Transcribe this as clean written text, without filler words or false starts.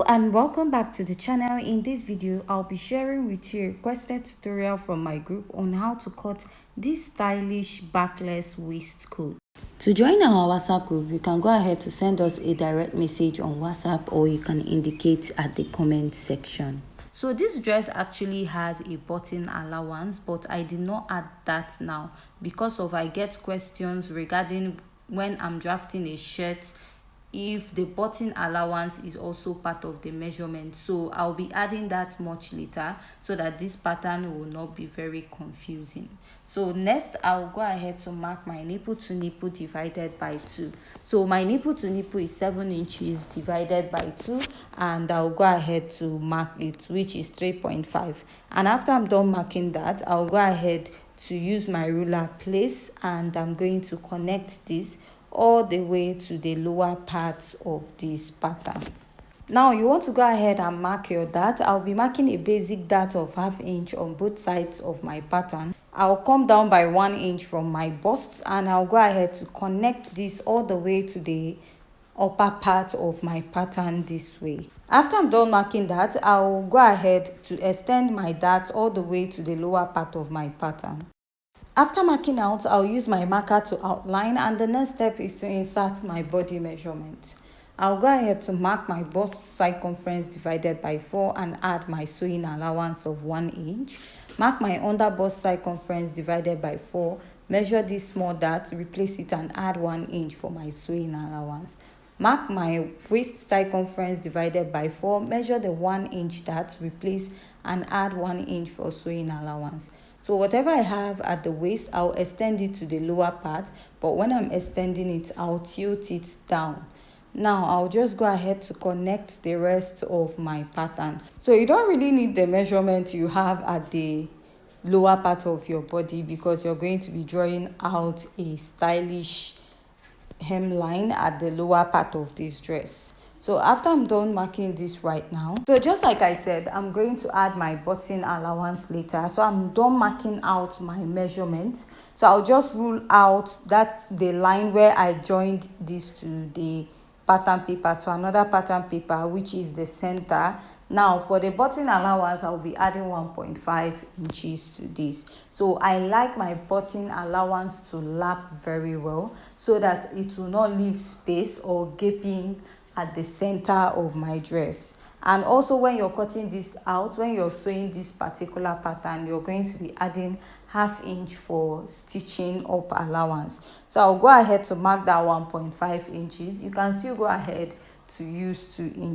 Hello and welcome back to the channel. In this video I'll be sharing with you a requested tutorial from my group on how to cut this stylish backless waistcoat. To join our WhatsApp group, you can go ahead to send us a direct message on WhatsApp, or you can indicate at the comment section. So this dress actually has a button allowance, but I did not add that now because I get questions regarding when I'm drafting a shirt if the button allowance is also part of the measurement. So I'll be adding that much later so that this pattern will not be very confusing. So next I'll go ahead to mark my nipple to nipple divided by 2. So my nipple to nipple is 7 inches divided by 2, and I'll go ahead to mark it, which is 3.5. And after I'm done marking that, I'll go ahead to use my ruler place, and I'm going to connect this all the way to the lower part of this pattern. Now you want to go ahead and mark your dart. I'll be marking a basic dart of 1/2 inch on both sides of my pattern. I'll come down by 1 inch from my bust, and I'll go ahead to connect this all the way to the upper part of my pattern this way. After I'm done marking that, I'll go ahead to extend my dart all the way to the lower part of my pattern. After marking out, I'll use my marker to outline, and the next step is to insert my body measurement. I'll go ahead to mark my bust circumference divided by 4 and add my sewing allowance of 1 inch. Mark my under bust circumference divided by 4, measure this small dart, replace it and add 1 inch for my sewing allowance. Mark my waist circumference divided by 4, measure the 1 inch dart, replace and add 1 inch for sewing allowance. So whatever I have at the waist, I'll extend it to the lower part, but when I'm extending it, I'll tilt it down. Now I'll just go ahead to connect the rest of my pattern. So you don't really need the measurement you have at the lower part of your body, because you're going to be drawing out a stylish hemline at the lower part of this dress. So after I'm done marking this right now, so just like I said, I'm going to add my button allowance later. So I'm done marking out my measurements. So I'll just rule out that the line where I joined this to the pattern paper to another pattern paper, which is the center. Now for the button allowance, I'll be adding 1.5 inches to this. So I like my button allowance to lap very well so that it will not leave space or gaping at the center of my dress. And also when you're cutting this out, when you're sewing this particular pattern, you're going to be adding 1/2 inch for stitching up allowance. So I'll go ahead to mark that 1.5 inches. You can still go ahead to use 2 inches.